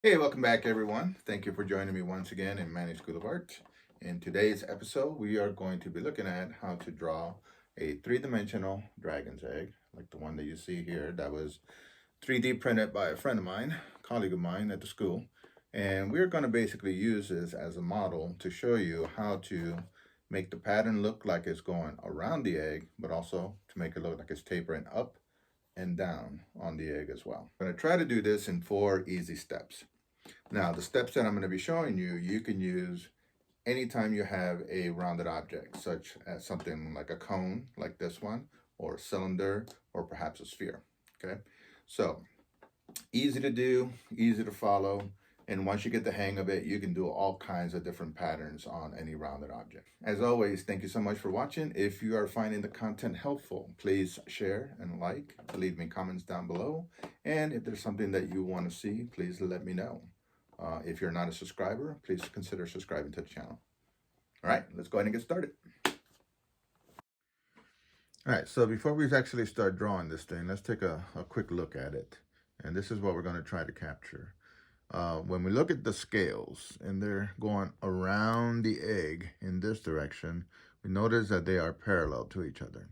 Hey, welcome back, everyone. Thank you for joining me once again in Manny School of Art. In today's episode, we are going to be looking at how to draw a three-dimensional dragon's egg, like the one that you see here, that was 3D printed by a friend of mine, colleague of mine at the school. And we're going to basically use this as a model to show you how to make the pattern look like it's going around the egg, but also to make it look like it's tapering up and down on the egg as well. I'm going to try to do this in 4 easy steps. Now, the steps that I'm going to be showing you, you can use anytime you have a rounded object, such as something like a cone, like this one, or a cylinder, or perhaps a sphere. Okay, so easy to do, easy to follow, and once you get the hang of it, you can do all kinds of different patterns on any rounded object. As always, thank you so much for watching. If you are finding the content helpful, please share and like, leave me comments down below, and if there's something that you want to see, please let me know. If you're not a subscriber, please consider subscribing to the channel. All right, let's go ahead and get started. All right, so before we actually start drawing this thing, let's take a quick look at it. And this is what we're going to try to capture. When we look at the scales and they're going around the egg in this direction, we notice that they are parallel to each other.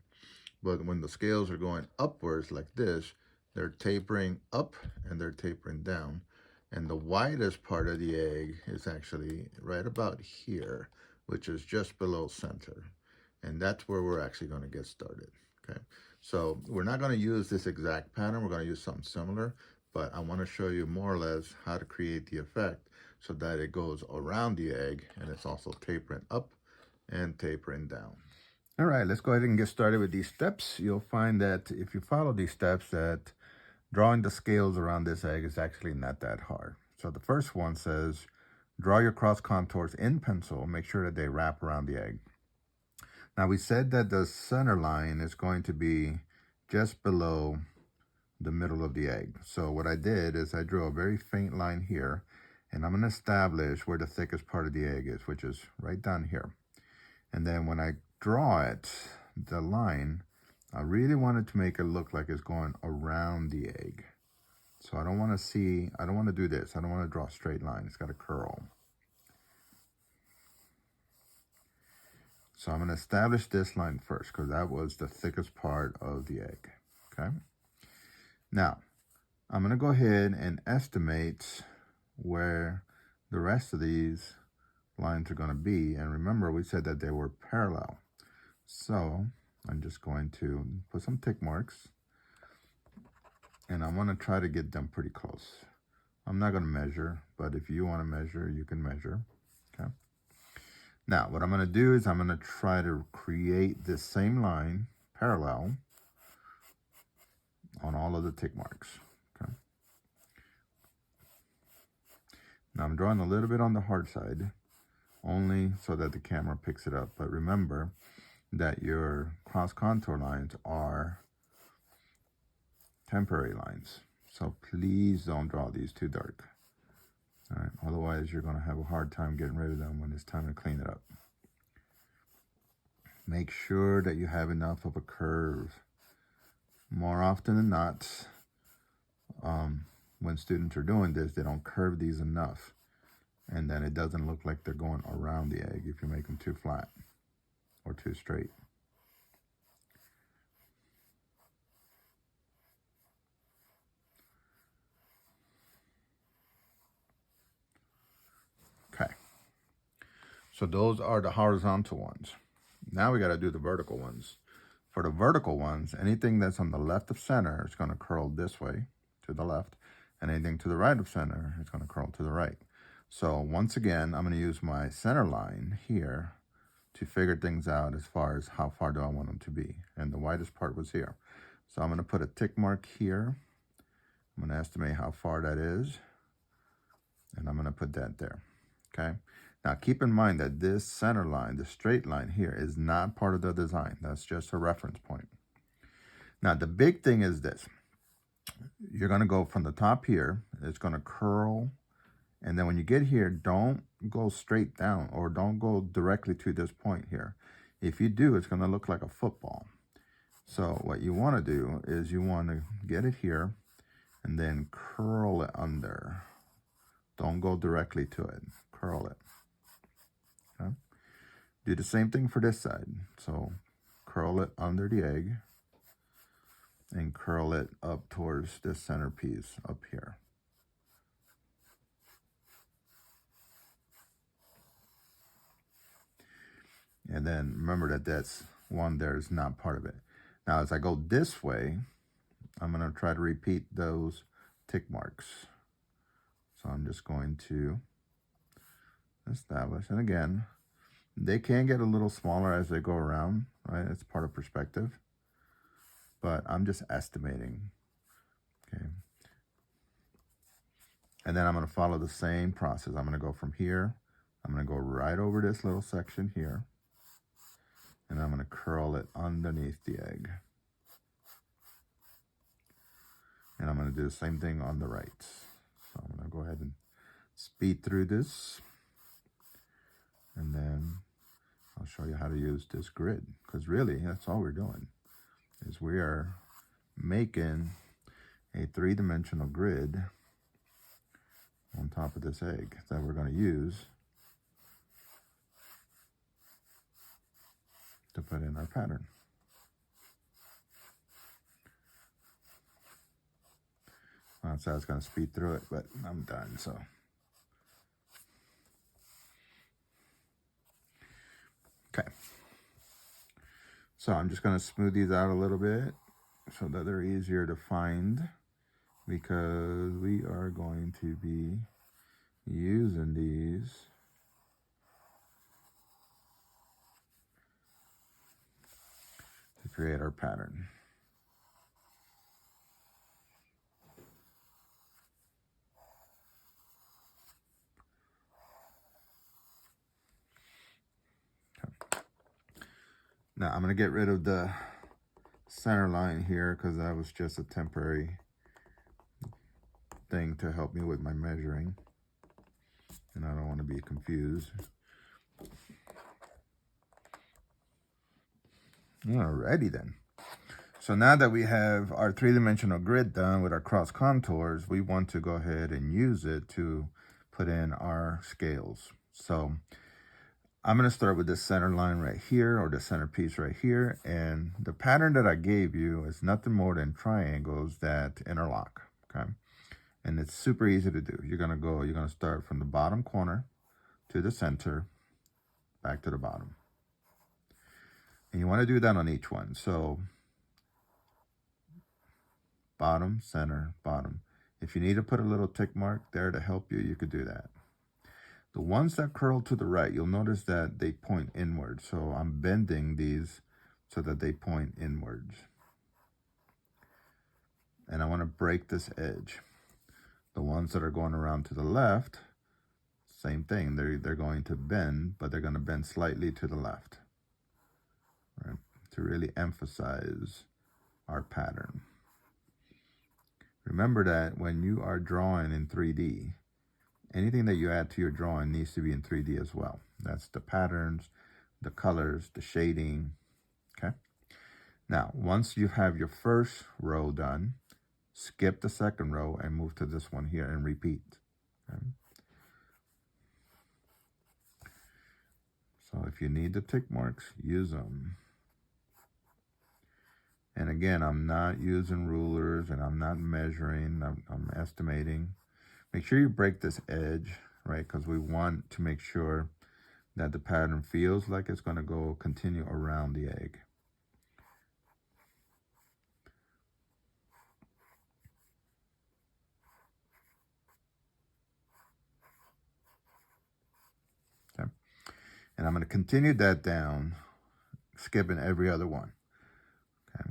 But when the scales are going upwards like this, they're tapering up and they're tapering down. And the widest part of the egg is actually right about here, which is just below center. And that's where we're actually going to get started. Okay, so we're not going to use this exact pattern. We're going to use something similar, but I want to show you more or less how to create the effect so that it goes around the egg and it's also tapering up and tapering down. All right, let's go ahead and get started with these steps. You'll find that if you follow these steps, that drawing the scales around this egg is actually not that hard. So the first one says, draw your cross contours in pencil. Make sure that they wrap around the egg. Now we said that the center line is going to be just below the middle of the egg. So what I did is I drew a very faint line here, and I'm going to establish where the thickest part of the egg is, which is right down here. And then when I draw it, the line, I really wanted to make it look like it's going around the egg. So I don't want to do this. I don't want to draw a straight line. It's got to curl. So I'm going to establish this line first because that was the thickest part of the egg. Okay. Now, I'm going to go ahead and estimate where the rest of these lines are going to be. And remember, we said that they were parallel. So I'm just going to put some tick marks. And I want to try to get them pretty close. I'm not going to measure, but if you want to measure, you can measure. Okay. Now, what I'm going to do is I'm going to try to create this same line parallel on all of the tick marks. Okay. Now, I'm drawing a little bit on the hard side, only so that the camera picks it up. But remember that your cross contour lines are temporary lines. So please don't draw these too dark. All right, otherwise you're going to have a hard time getting rid of them when it's time to clean it up. Make sure that you have enough of a curve. More often than not, when students are doing this, they don't curve these enough. And then it doesn't look like they're going around the egg if you make them too flat or too straight. Okay. So those are the horizontal ones. Now we got to do the vertical ones. For the vertical ones, anything that's on the left of center is going to curl this way to the left, and anything to the right of center is going to curl to the right. So once again, I'm going to use my center line here to figure things out as far as how far do I want them to be. And the widest part was here. So I'm going to put a tick mark here. I'm going to estimate how far that is, and I'm going to put that there. Okay. Now, keep in mind that this center line, the straight line here, is not part of the design. That's just a reference point. Now, the big thing is this. You're going to go from the top here. It's going to curl. And then when you get here, don't go straight down or don't go directly to this point here. If you do, it's going to look like a football. So what you want to do is you want to get it here and then curl it under Don't go directly to it. Curl it. Okay? Do the same thing for this side. So curl it under the egg and curl it up towards this centerpiece up here. And then remember that that's one there is not part of it. Now, as I go this way, I'm going to try to repeat those tick marks. So I'm just going to establish. And again, they can get a little smaller as they go around, right? It's part of perspective. But I'm just estimating. Okay. And then I'm going to follow the same process. I'm going to go from here. I'm going to go right over this little section here. And I'm going to curl it underneath the egg. And I'm going to do the same thing on the right. So I'm going to go ahead and speed through this. And then I'll show you how to use this grid. Because really, that's all we're doing. Is we are making a three-dimensional grid on top of this egg that we're going to use to put in our pattern. So I was going to speed through it, but I'm done, so. Okay. So I'm just going to smooth these out a little bit so that they're easier to find, because we are going to be using these to create our pattern. Now I'm going to get rid of the center line here because that was just a temporary thing to help me with my measuring, and I don't want to be confused. Alrighty then. So now that we have our three-dimensional grid done with our cross contours, we want to go ahead and use it to put in our scales. So I'm going to start with this center line right here, or the center piece right here. And the pattern that I gave you is nothing more than triangles that interlock, okay? And it's super easy to do. You're going to start from the bottom corner to the center, back to the bottom. And you want to do that on each one. So bottom, center, bottom. If you need to put a little tick mark there to help you, you could do that. The ones that curl to the right, you'll notice that they point inward. So I'm bending these so that they point inwards. And I want to break this edge. The ones that are going around to the left, same thing. They're going to bend, but they're going to bend slightly to the left, right? To really emphasize our pattern. Remember that when you are drawing in 3D, anything that you add to your drawing needs to be in 3D as well. That's the patterns, the colors, the shading, okay? Now, once you have your first row done, skip the second row and move to this one here and repeat, okay? So if you need the tick marks, use them. And again, I'm not using rulers and I'm not measuring, I'm estimating. Make sure you break this edge, right? Because we want to make sure that the pattern feels like it's going to continue around the egg. Okay. And I'm going to continue that down, skipping every other one. Okay.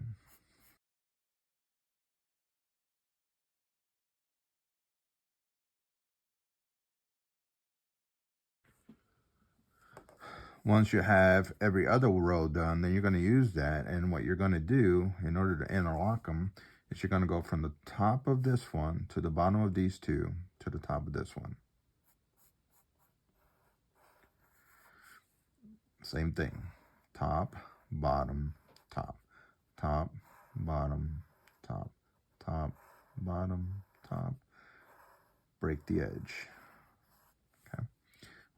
Once you have every other row done, then you're going to use that. And what you're going to do in order to interlock them is you're going to go from the top of this one to the bottom of these two to the top of this one. Same thing. Top, bottom, top. Top, bottom, top. Top, bottom, top. Break the edge.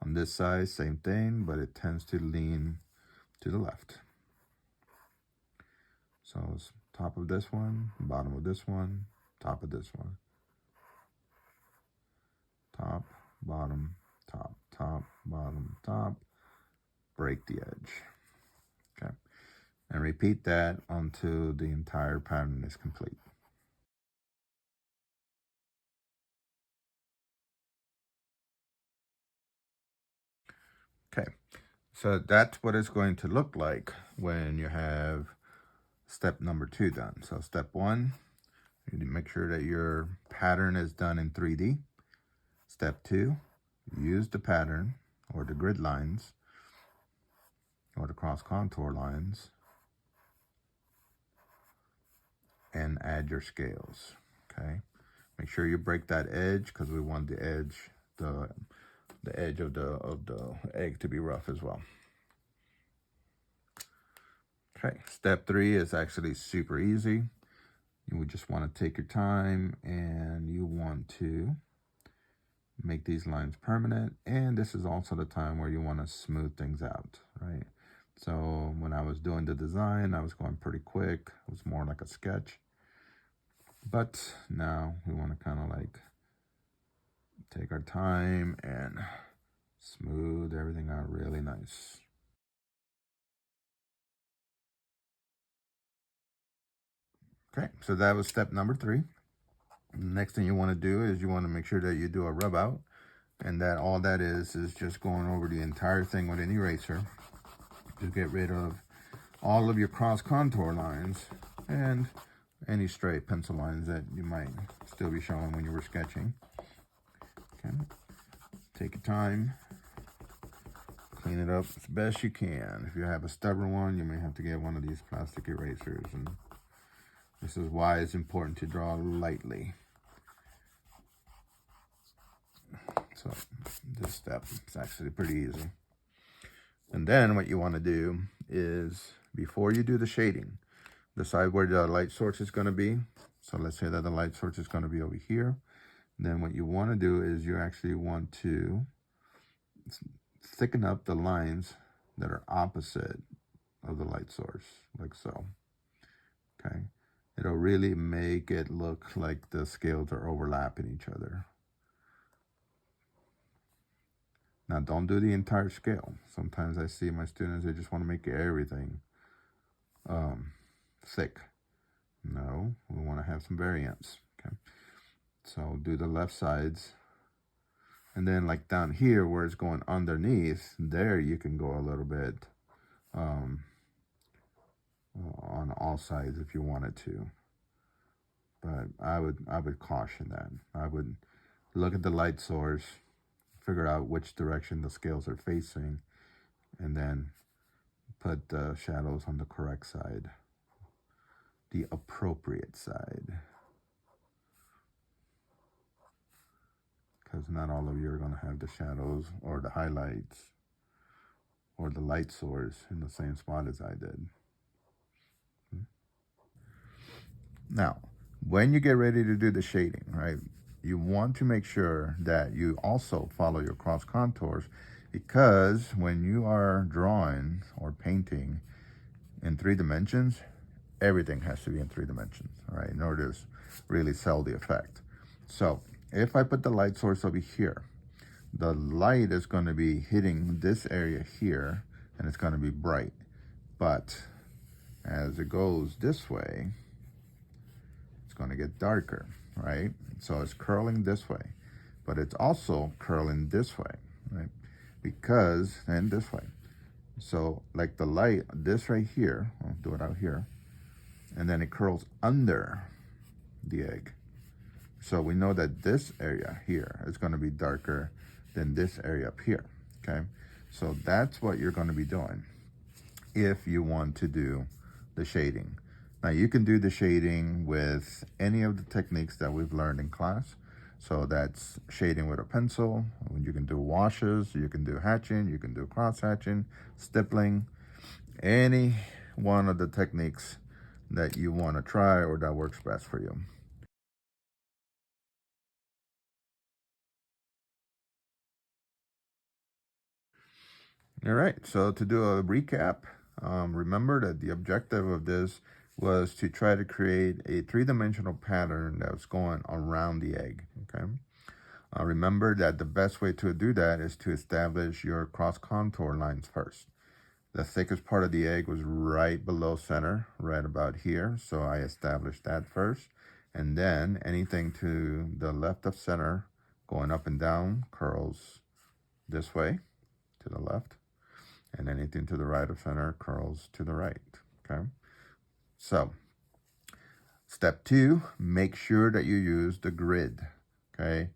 On this side, same thing, but it tends to lean to the left. So it's top of this one, bottom of this one, top of this one. Top, bottom, top, top, bottom, top. Break the edge. Okay. And repeat that until the entire pattern is complete. Okay, so that's what it's going to look like when you have step number 2 done. So step 1, you need to make sure that your pattern is done in 3D. Step 2, use the pattern or the grid lines or the cross contour lines and add your scales. Okay, make sure you break that edge because we want the edge, the edge of the egg to be rough as well. Okay, step 3 is actually super easy. You would just want to take your time and you want to make these lines permanent. And this is also the time where you want to smooth things out, right? So when I was doing the design, I was going pretty quick. It was more like a sketch. But now we want to kind of like take our time and smooth everything out really nice. Okay, so that was step number 3. Next thing you want to do is you want to make sure that you do a rub out, and that all that is just going over the entire thing with an eraser to get rid of all of your cross contour lines and any straight pencil lines that you might still be showing when you were sketching. Okay, take your time, clean it up as best you can. If you have a stubborn one, you may have to get one of these plastic erasers, and this is why it's important to draw lightly. So this step is actually pretty easy. And then what you want to do is, before you do the shading, decide where the light source is going to be. So let's say that the light source is going to be over here. Then what you want to do is you actually want to thicken up the lines that are opposite of the light source, like so. Okay, it'll really make it look like the scales are overlapping each other. Now, don't do the entire scale. Sometimes I see my students, they just want to make everything thick. No, we want to have some variance. Okay, so do the left sides. And then like down here where it's going underneath, there you can go a little bit on all sides if you wanted to. But I would caution that. I would look at the light source, figure out which direction the scales are facing, and then put the shadows on the correct side, the appropriate side. Because not all of you are going to have the shadows or the highlights or the light source in the same spot as I did. Now, when you get ready to do the shading, right, you want to make sure that you also follow your cross contours, because when you are drawing or painting in 3 dimensions, everything has to be in 3 dimensions, all right, in order to really sell the effect. So if I put the light source over here, the light is going to be hitting this area here, and it's going to be bright. But as it goes this way, it's going to get darker, right? So it's curling this way, but it's also curling this way, right? Because, and this way. So like the light, this right here, I'll do it out here, and then it curls under the egg. So we know that this area here is going to be darker than this area up here, okay? So that's what you're going to be doing if you want to do the shading. Now you can do the shading with any of the techniques that we've learned in class. So that's shading with a pencil. You can do washes, you can do hatching, you can do cross hatching, stippling, any one of the techniques that you want to try or that works best for you. All right, so to do a recap, remember that the objective of this was to try to create a three-dimensional pattern that's going around the egg, okay? Remember that the best way to do that is to establish your cross contour lines first. The thickest part of the egg was right below center, right about here, so I established that first. And then anything to the left of center going up and down curls this way to the left, and anything to the right of center curls to the right, okay? So step 2, make sure that you use the grid, okay?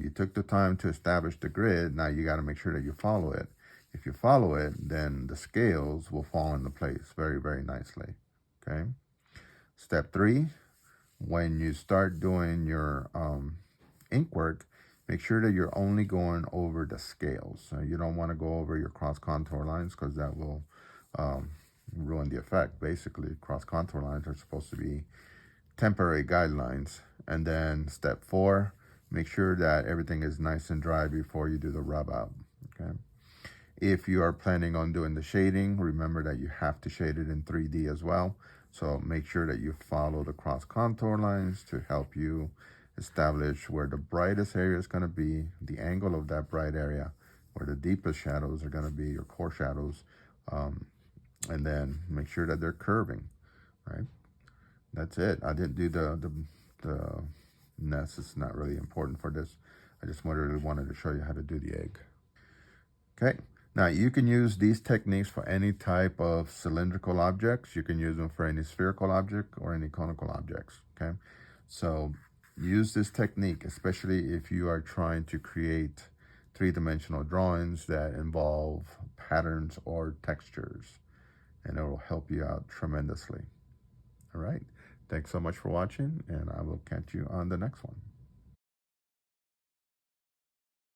You took the time to establish the grid. Now you got to make sure that you follow it. If you follow it, then the scales will fall into place very, very nicely, okay? Step 3, when you start doing your ink work, make sure that you're only going over the scales. You don't want to go over your cross contour lines because that will ruin the effect. Basically, cross contour lines are supposed to be temporary guidelines. And then step 4, make sure that everything is nice and dry before you do the rub out, okay? If you are planning on doing the shading, remember that you have to shade it in 3D as well. So make sure that you follow the cross contour lines to help you establish where the brightest area is going to be, the angle of that bright area, where the deepest shadows are going to be, your core shadows, and then make sure that they're curving, right? That's it. I didn't do the nest. It's not really important for this. I just really wanted to show you how to do the egg. Okay. Now you can use these techniques for any type of cylindrical objects. You can use them for any spherical object or any conical objects. Okay. So use this technique, especially if you are trying to create three-dimensional drawings that involve patterns or textures, and it will help you out tremendously. All right. Thanks so much for watching, and I will catch you on the next one.